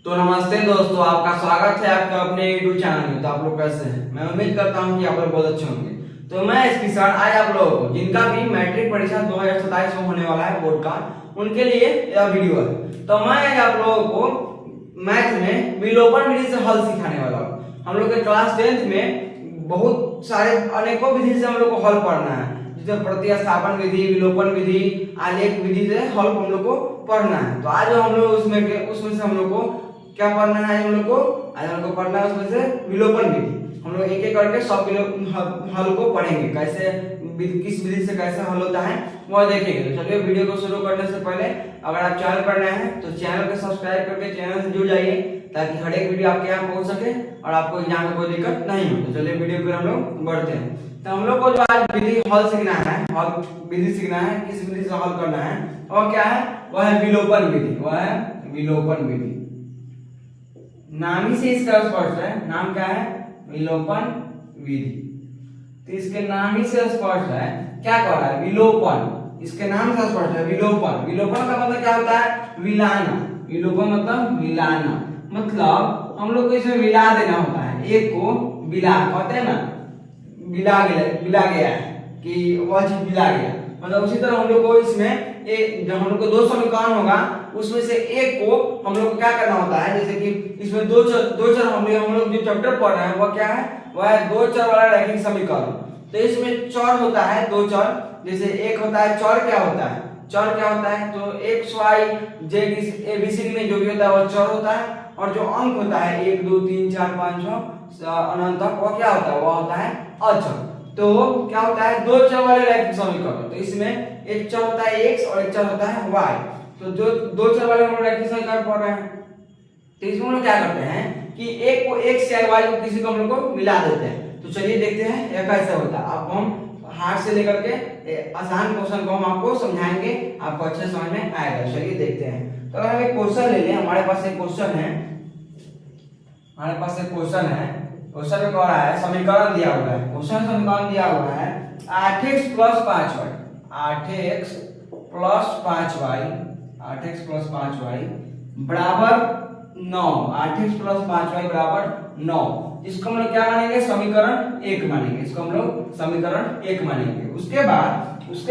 तो नमस्ते दोस्तों, आपका स्वागत है आपका अपने YouTube चैनल में। तो आप लोग कैसे हैं? मैं उम्मीद करता हूं कि आप लोग बहुत अच्छे होंगे। तो मैं इस किसान आज आप लोगों को जिनका भी मैट्रिक परीक्षा 2027 में होने वाला है बोर्ड का, उनके लिए यह वीडियो है। तो मैं आज आप लोगों को मैथ में विलोपन विधि से हल सिखाने वाला हूँ। हम लोग के क्लास 10th में बहुत सारे अनेकों विधि से हम लोग को हल पढ़ना है, जैसे प्रतिस्थापन विधि, विलोपन विधि, आलेख विधि से हल हम लोग को पढ़ना है। तो आज हम लोग उसमें से हम लोग को क्या पढ़ना है? हम लोग को पढ़ना है उसमें से विलोपन विधि। हम लोग एक एक करके सब हल को पढ़ेंगे, कैसे किस विधि से कैसे हल होता है वह देखेंगे। तो चलिए वीडियो को शुरू करने से पहले अगर आप चैनल पर नए हैं तो चैनल को सब्सक्राइब करके चैनल से जुड़ जाइए, ताकि हर एक वीडियो आपके यहाँ पहुंच सके और आपको एग्जाम में कोई दिक्कत नहीं हो। तो चलिए वीडियो पर हम लोग बढ़ते हैं। तो हम लोग को जो आज विधि हल सीखना है, हल विधि सीखना है, किस विधि से हल करना है और क्या है, वह है विलोपन विधि। वह है विलोपन विधि। नाम ही से इसका स्पष्ट है, नाम क्या है? विलोपन विधि। तो इसके नाम ही से स्पष्ट है क्या कर रहा है? विलोपन। इसके नाम से स्पष्ट है विलोपन। विलोपन का मतलब क्या होता है? विलाना। विलोपन मतलब विलाना, मतलब हम लोग को इसमें विला देना होता है। एक को विला कहते हैं ना, विला गया है कि वह चीज विला गया। मतलब उसी तरह हम लोग को इसमें जब हम लोग को दो समीकरण होगा उसमें से एक को हम लोग को क्या करना होता है, जैसे कि इसमें दो चर हम लोग जो चैप्टर पढ़ रहे हैं वह क्या है? वह है दो चर वाला रैखिक समीकरण। तो इसमें चर होता है दो चर, जैसे एक होता है चर क्या होता है? चर क्या होता है? तो एक्स वाई जेड एबीसीडी में जो भी होता है वह चर होता है, और जो अंक होता है 1 2 3 4 5 6 अनंत तक वह क्या होता है? वह होता है अचर। तो क्या होता है? दो चर वाले रैखिक समीकरण। तो इसमें एक चर होता है x और एक चर होता है y। तो जो दो चर वाले हम लोग रैखिक समीकरण पढ़ रहे हैं, तो इसमें हम लोग क्या करते हैं कि एक को x या y को किसी को हम लोग को मिला देते हैं। तो चलिए देखते हैं यह कैसे होता है। अब हम हार्ड से लेकर के आसान क्वेश्चन को हम आपको समझाएंगे, आपको अच्छे समझ में आएगा। चलिए देखते हैं। तो अगर हम एक क्वेश्चन ले लें, हमारे पास एक क्वेश्चन है, क्वेश्चन में कह रहा है समीकरण दिया हुआ है, क्वेश्चन समीकरण दिया हुआ है 8x + 5y, 8x + 5y, 8x + 5y बराबर 9, 8x + 5y बराबर 9। इसको हम लोग क्या मानेंगे? समीकरण 1 मानेंगे। इसको हम लोग समीकरण 1 मानेंगे। उसके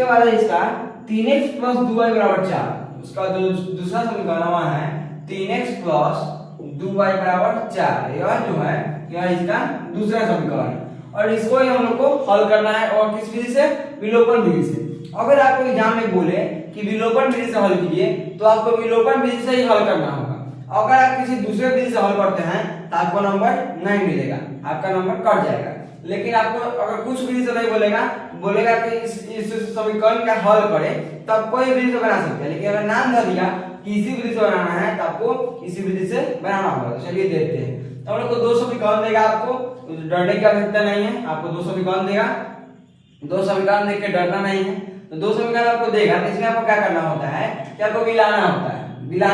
बाद इसका 3x + 2y बराबर 4। उसका जो दूसरा समीकरण है 3x + 2y बराबर 4। यह जो है यह इसका दूसरा समीकरण है, और इसको ही हम लोग को हल करना है। और किस विधि से? विलोपन विधि से। अगर आपको एग्जाम में बोले कि विलोपन विधि से हल कीजिए, तो आपको विलोपन विधि से ही हल करना होगा। अगर आप किसी दूसरे विधि से हल करते हैं तो आपको नंबर नहीं मिलेगा, आपका नंबर कट जाएगा। लेकिन आपको अगर कुछ विधि से नहीं बोलेगा कि इस समीकरण का हल करें, तब कोई विधि से बना सकते हैं। लेकिन अगर नाम धर दिया कि इसी विधि से बनाना है तो आपको इसी विधि से बनाना होगा। चलिए देखते हैं। तो हम लोग को दो समीकरण देगा, आपको डरने की आवश्यकता नहीं है। आपको दो समीकरण देगा, दो समीकरण देख के डरना नहीं है। तो दो समीकरण आपको देगा, तो इसमें आपको क्या करना होता है कि आपको मिलाना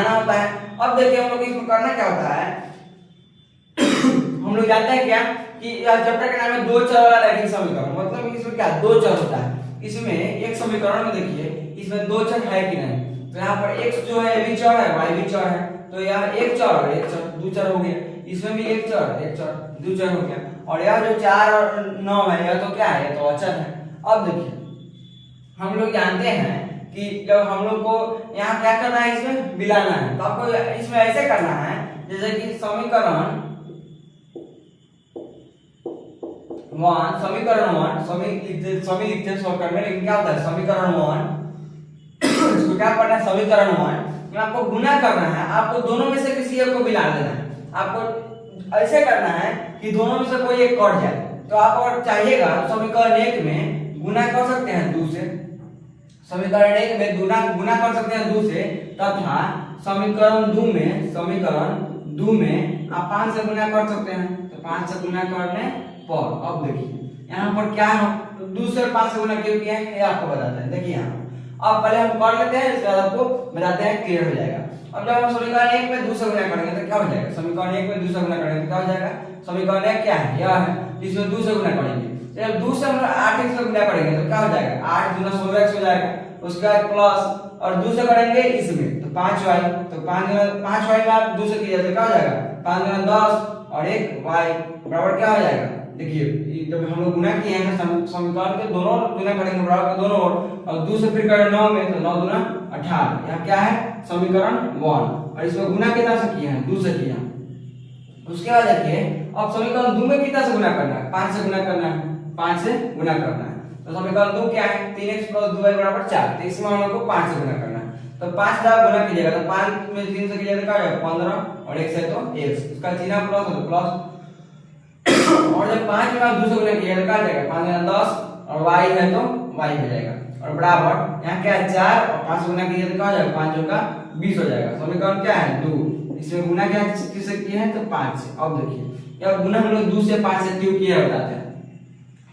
होता है, अब देखिए हम लोग इसमें करना क्या होता है हम लोग जानते हैं क्या कि यह चैप्टर के नाम है दो चर वाला रैखिक समीकरण। मतलब इसमें क्या दो चर होता है। इसमें एक समीकरण में देखिए इसमें दो चर है कि नहीं। तो यहाँ पर x जो है भी चर है, y भी चर है। तो यह एक चर और एक चर दो चर हो गया। इसमें भी एक चर दो चर हो गया। और यह जो 4 और 9 है यह तो क्या है? यह तो अचर है। अब देखिए हम लोग जानते हैं कि जब हम लोग को यहाँ क्या करना है, इसमें मिलाना है। तो आपको इसमें ऐसे करना है जैसे कि समीकरण 1 समी लिखते हैं शॉर्टकट में, लेकिन क्या होता है समीकरण 1 इसको क्या करना है? समीकरण 1 में आपको गुना करना है। आपको दोनों में से किसी एक को मिला देना है। आपको ऐसे करना है कि दोनों में से कोई एक कट जाए। तो आप और चाहिएगा समीकरण 1 में गुना कर सकते हैं 2 से, समीकरण 1 में गुना कर सकते हैं 2 से, तथा समीकरण 2 में आप 5 से गुना कर सकते हैं। तो 5 से गुना करने पर अब देखिए यहाँ पर क्या है, 2 से 5 से गुना क्यों किया है ये आपको बताते हैं। देखिए यहाँ अब पहले हम कर लेते हैं, इसके बाद आपको बताते हैं, क्लियर हो जाएगा। अब जब हम समीकरण 1 में 2 से गुना करेंगे तो क्या हो जाएगा? समीकरण 1 में 2 से गुना करेंगे तो क्या हो जाएगा? समीकरण 1 क्या है? यह है, जिसमें 2 से गुना करेंगे। जब 2 से हम 8x से गुना करेंगे तो क्या हो जाएगा? 8 × 16x हो जाएगा। उसके बाद प्लस और 2 से करेंगे इसमें तो 5y, तो 5y में आप 2 से किया तो क्या हो जाएगा 5 गुना 10 और एक y बराबर क्या हो जाएगा। देखिए जब हम लोग गुना किए हैं समीकरण के दोनों गुना करेंगे बराबर के दोनों ओर, और 2 से फिर करें 9 में तो 9 दूना 18। यहाँ क्या है समीकरण 1, और इसमें गुना कितना से किए हैं 2 से किए हैं। उसके बाद देखिए अब समीकरण 2 में कितना से गुना करना है 5 से गुना करना है, 5 से गुना करना है। तो समीकरण 2 क्या है 3x + 2y = 4, तो इसमें हम लोग को 5 से गुना करना है। तो 5 से आप गुना कीजिएगा तो 5 में 3 से कीजिएगा तो क्या होगा 15 और 1 से तो x, उसका चिन्ह प्लस हो तो प्लस, और जब 5 में आप 2 से गुना कीजिएगा तो क्या हो जाएगा 5 गुना 10 और y है तो y हो जाएगा, और बराबर यहाँ क्या है 4 और 5 से गुना कीजिए तो क्या हो जाएगा 5 का 20 हो जाएगा। समीकरण क्या है 2, इसमें गुना क्या किससे किए हैं तो 5 से। अब देखिए अब गुना हम लोग 2 से 5 से क्यों किया बताते हैं।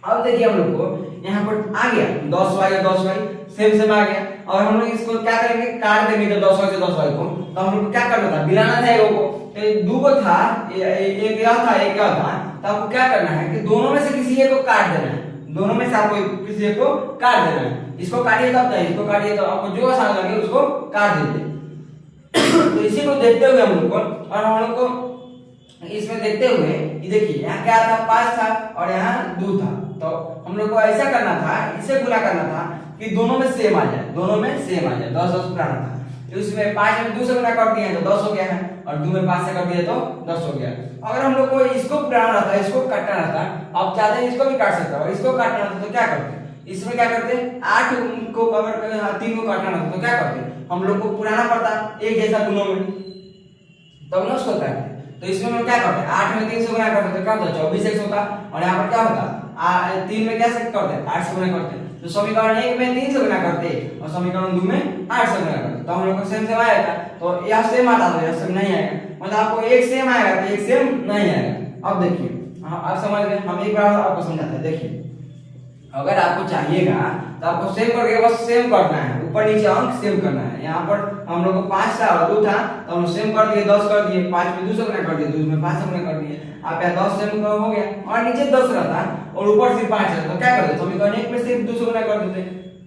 अब देखिए हम लोग को यहाँ पर आ गया 10y और 10y सेम आ गया, और हम लोग इसको क्या करेंगे काट देंगे तो 10y से 10y को, तो हम लोग को क्या करना था बिलाना था एगो को, दो को था एक यह था एक यह था, तो आपको क्या करना है कि दोनों में से किसी एक को काट देना है, दोनों में से आपको किसी एक को काट देना है। इसको काटिए तब चाहिए, इसको काटिए तो आपको जो आसान लगे उसको काट दीजिए। तो इसी को देखते हुए हम लोग को, और हम लोग को इसमें देखते हुए ये देखिए यहाँ क्या था 5 था और यहाँ 2 था, तो हम लोग को ऐसा करना था, इसे गुना करना था कि दोनों में सेम आ जाए, दोनों में सेम आ जाए। 10 10 पुराना था तो इसमें 5 में 2 से गुना कर दिए तो 10 हो गया है, और 2 में 5 से कर दिए तो 10 हो गया। अगर हम लोग को इसको पुराना रहता है इसको काटना रहता, अब चाहते हैं इसको भी काट सकते हो, और इसको काटना रहता तो क्या करते इसमें क्या करते 8 को अगर 3 को काटना रहता तो क्या करते हम लोग को पुराना पड़ता एक जैसा दोनों में, तब ना उसको काटते। तो इसमें हम लोग क्या करते 8 में 3 से गुना करते तो क्या होता 24x होता, और यहाँ पर क्या होता 3 में क्या से करते 8 से गुना करते। तो समीकरण 1 में 3 से गुना करते और समीकरण 2 में 8 से गुना करते, तो हम लोग को सेम सेम आएगा। तो यह सेम आता है यह सेम नहीं आएगा, मतलब आपको एक सेम आएगा तो एक सेम नहीं आएगा। अब देखिए आप समझ गए, हम एक बार आपको समझाते हैं। देखिए अगर आपको चाहिएगा तो आपको सेम करके बस सेम करना है, ऊपर नीचे अंक सेम करना है। यहाँ पर हम लोग को 5 था और 2 था तो हम सेम कर दिए 10 कर दिए, 5 में 2 से गुना कर दिए, 2 में 5 से गुना कर दिए, आप यहाँ 10 सेम हो गया, और नीचे 10 रहता और ऊपर सिर्फ 5 है तो क्या करते समीकरण 1 में सिर्फ 2 से गुना कर देते।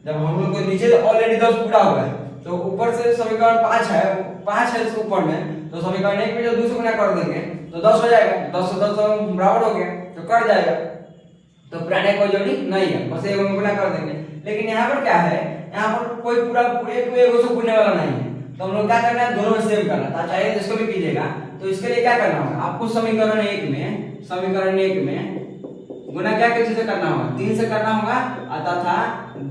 जब हम लोग को नीचे ऑलरेडी 10 पूरा हुआ है तो ऊपर से समीकरण 5 है इसके ऊपर में, तो समीकरण 1 में जब 2 से गुना कर देंगे तो 10 हो जाएगा, 10 से 10 बराबर हो गया तो कट जाएगा, तो पुराने कोई जोड़ी नहीं है, बस एक गुना कर देंगे। लेकिन यहाँ पर क्या है यहाँ पर कोई पूरा एक से पूछने वाला नहीं है, तो हम लोग क्या करना है दोनों में सेम करना था, चाहे जिसको भी कीजिएगा। तो इसके लिए क्या करना होगा आपको समीकरण 1 में गुना क्या किस से करना होगा 3 से करना होगा, तथा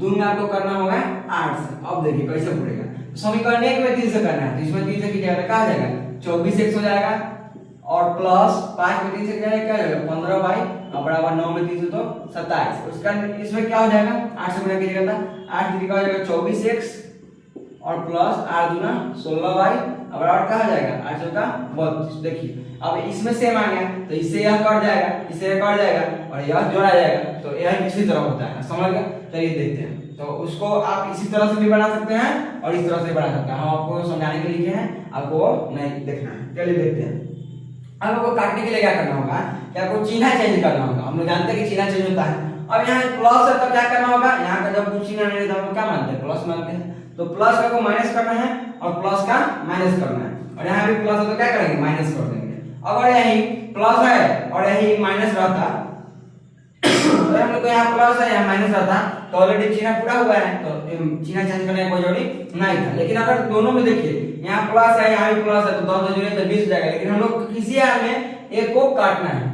2 में आपको करना होगा 8 से। अब देखिए कैसे पड़ेगा, समीकरण 1 में 3 से करना है तो इसमें 3 से कीजिएगा क्या आ जाएगा 24x हो जाएगा, और प्लस 5 में 3 से क्या हो जाएगा 15y और बराबर 9 में 3 से तो 27। उसका इसमें क्या हो जाएगा 8 से गुना कीजिएगा तो 8 3 का हो जाएगा 24x और प्लस 8 दूना 16y और बराबर क्या हो जाएगा 8 का 32। देखिए अब इसमें सेम आ गया तो इससे यह कट जाएगा, इससे यह कट जाएगा और यह जोड़ा जाएगा, तो यह इसी तरह होता है। समझ गए, चलिए देखते हैं। तो उसको आप इसी तरह से भी बना सकते हैं और इस तरह से बना सकते हैं, हम आपको समझाने के लिए लिखे हैं, आपको नहीं देखना है। चलिए देखते हैं। हम लोग को काटने के लिए क्या करना होगा कि आपको चिन्ह चेंज करना होगा। हम लोग जानते हैं कि चिन्ह चेंज होता है। अब यहाँ प्लस है तो क्या करना होगा, यहाँ का जब कुछ चिन्ह नहीं रहता हम क्या मानते हैं प्लस मानते हैं, तो प्लस का को माइनस करना है और प्लस का माइनस करना है, और यहाँ भी प्लस है तो क्या करेंगे माइनस कर देंगे। अगर यही प्लस है और यही माइनस रहता तो हम लोग को यहाँ प्लस है यहाँ माइनस रहता तो ऑलरेडी चिन्ह पूरा हुआ है, तो चिन्ह चेंज करने का कोई जरूरी नहीं था। लेकिन अगर दोनों में देखिए यहाँ प्लस है यहाँ भी प्लस है तो 10 जोड़े तो 20 हो जाएगा, लेकिन हम लोग किसी यार में एक को काटना है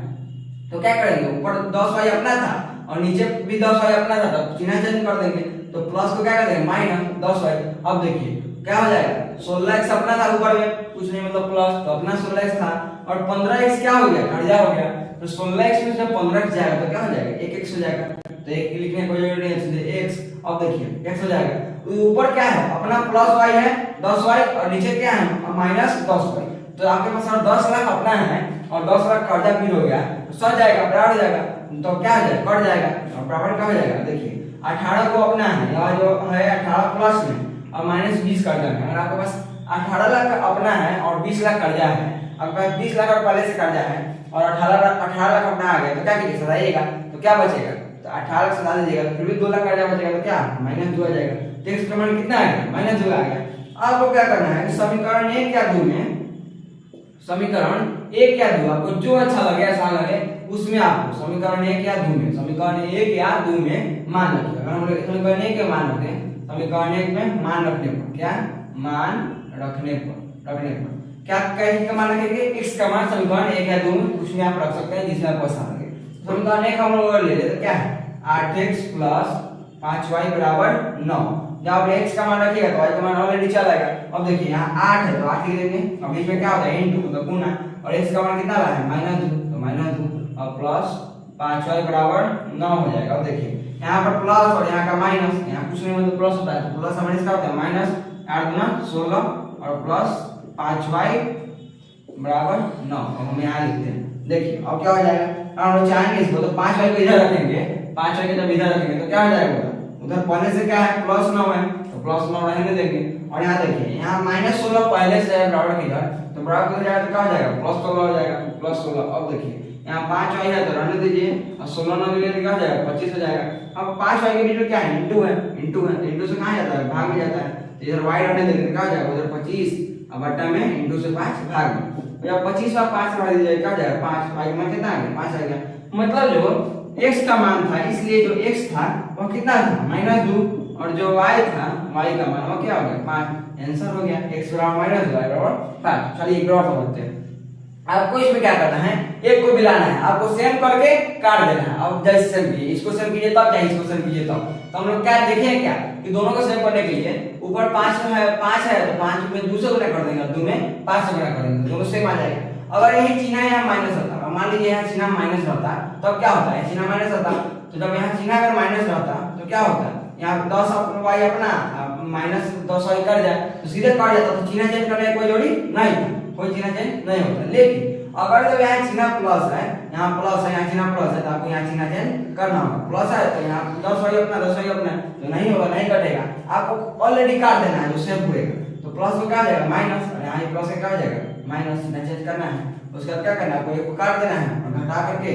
तो क्या करेंगे ऊपर 10y अपना था और नीचे भी 10y अपना था, तो चिन्ह चेंज कर देंगे तो प्लस को क्या कर देंगे माइनस 10y। अब देखिए क्या हो जाएगा 16x अपना था ऊपर में कुछ नहीं मतलब प्लस, तो अपना 16x था और 15x क्या हो गया कर्जा हो गया, तो 16x में जब 15x जाएगा तो क्या हो जाएगा 1x हो जाएगा, तो एक लिखने कोई जरूरी नहीं है x। अब देखिए x हो जाएगा, तो ऊपर क्या है अपना प्लस y है 10y और नीचे क्या है माइनस 10y, तो आपके पास 10 लाख अपना है और 10 लाख कर्जा भी हो गया तो सर जाएगा बराबर हो जाएगा, तो क्या हो जाएगा कट जाएगा और बराबर क्या हो जाएगा। देखिए 18 को अपना है यहाँ जो है 18 प्लस में और माइनस 20 कर्जा है। अगर आपके पास 18 लाख अपना है और 20 लाख कर्जा है, आपके पास 20 लाख और पहले से कर्जा है और 18 लाख अपना आ गया तो क्या कीजिए सदाइएगा, तो क्या बचेगा तो 18 लाख सदा दीजिएगा, फिर भी 2 लाख कर्जा बचेगा तो क्या माइनस 2 आ जाएगा। तो x प्रमाण कितना आ गया माइनस 2 आ गया। आपको क्या करना है, समीकरण 1 या 2 में, समीकरण 1 या 2 आपको जो अच्छा लगे आसान लगे उसमें आपको समीकरण 1 या 2 में, समीकरण 1 या 2 में मान रखिए। अगर हम लोग समीकरण 1 के मान रखते हैं, समीकरण 1 में मान रखने पर क्या, मान रखने पर क्या कहीं का मान रखेंगे, x का मान समीकरण 1 या 2 में उसमें आप रख सकते हैं जिसमें आपको आसान लगे। समीकरण 1 हम लोग ले लेते हैं, क्या है 8x + 5y = 9। जब आप x का मान रखिएगा तो y का मान ऑलरेडी चला आएगा। अब देखिए यहाँ 8 है तो 8 लिख देंगे, अब इसमें क्या होता है इनटू मतलब गुना, और x का मान कितना रहा है -2 तो -2 और प्लस 5y = 9 हो जाएगा। अब देखिए यहाँ पर प्लस और यहाँ का माइनस, यहाँ कुछ नहीं मतलब प्लस होता है तो प्लस हमारे इसका होता है -8 × 16 और प्लस 5y = 9। अब हम यहाँ लिखते हैं, देखिए अब क्या हो जाएगा, हम लोग चाहेंगे इसको तो 5y को इधर रखेंगे, 5y को जब इधर रखेंगे तो क्या हो जाएगा, उधर पहले से क्या है +9 है तो +9 रहने देंगे। और यहाँ देखिए यहाँ -16 पहले से है बराबर किधर, तो बराबर किधर जाएगा तो क्या हो जाएगा +16 हो जाएगा, +16। अब देखिए यहाँ 5y है तो रहने दीजिए और 16 ना मिले तो क्या हो जाएगा 25 हो जाएगा। अब 5y के बीच में क्या है इनटू है, इनटू से कहाँ जाता है भाग में जाता है, तो इधर y रहने देंगे तो क्या हो जाएगा उधर 25 अब बट्टा में इनटू से 5 भाग में, तो जब 25 और 5 बढ़ा दीजिए क्या हो जाएगा 5, y का मान कितना आ गया 5 आ गया। मतलब जो x का मान था, इसलिए जो x था वो कितना था -2 और जो y था y का मान वो क्या हो गया 5। आंसर हो गया x = -y = 5। चलिए एक और समझते हैं। आपको इसमें क्या करना है, एक को मिलाना है, आपको सेम करके काट देना है। अब जैसे सेम कीजिए, इसको सेम कीजिए तब चाहे इसको सेम कीजिए तब, तो हम लोग क्या देखें क्या कि दोनों को सेम करने के लिए ऊपर 5 है तो 5 में 2 से गुणा कर देंगे, 2 में 5 से गुणा कर देंगे, दोनों सेम आ जाएगा। अगर यही चिन्ह यहाँ माइनस होता, मान लीजिए यहाँ चिन्ह माइनस रहता तब क्या होता है, चिन्ह माइनस होता तो जब यहाँ चिन्ह अगर माइनस रहता तो क्या होता, यहाँ 10 y अपना -10y कर जाए तो सीधे कट जाता, तो चिन्ह चेंज करने की कोई जरूरी नहीं था, कोई चिन्ह चेंज नहीं होता। लेकिन अगर जब यहाँ चिन्ह प्लस है, यहाँ प्लस है, यहाँ चिन्ह प्लस है तो आपको यहाँ चिन्ह चेंज करना होगा। प्लस है तो यहाँ 10y अपना तो नहीं होगा, नहीं कटेगा, आपको ऑलरेडी काट देना है जो सेम पूरेगा। तो प्लस को क्या हो जाएगा माइनस और यहाँ प्लस का क्या हो जाएगा माइनस, चिन्ह चेंज करना है। उसके बाद क्या करना है, आपको एक को काट देना है और घटा करके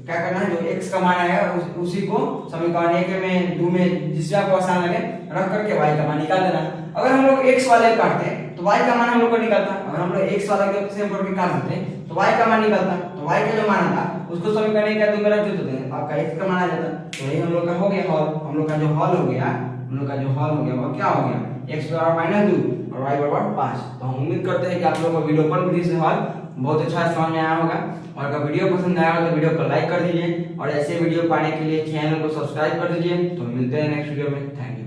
क्या करना है, जो x का मान आएगा उसी को समीकरण 1 में 2 में जिससे आपको आसान लगे रख करके y का मान निकाल देना है। अगर हम लोग x वाले काटते हैं तो y का मान हम लोग को निकलता, अगर हम लोग x वाला के सेम करके काट देते हैं तो y का मान निकलता, तो y का जो मान था उसको समीकरण 1 या 2 में रख देते हैं, आपका x का मान आ जाता। तो यही हम लोग का हो गया हल, हम लोग का जो हल हो गया, हम लोग का जो हल हो गया वो क्या हो गया x = -2 और y = 5। तो हम उम्मीद करते हैं कि आप लोगों को वीडियो पर विधि से हल बहुत अच्छा समझ में आया होगा, और अगर वीडियो पसंद आया हो तो वीडियो को लाइक कर दीजिए और ऐसे वीडियो पाने के लिए चैनल को सब्सक्राइब कर दीजिए। तो मिलते हैं नेक्स्ट वीडियो में, थैंक यू।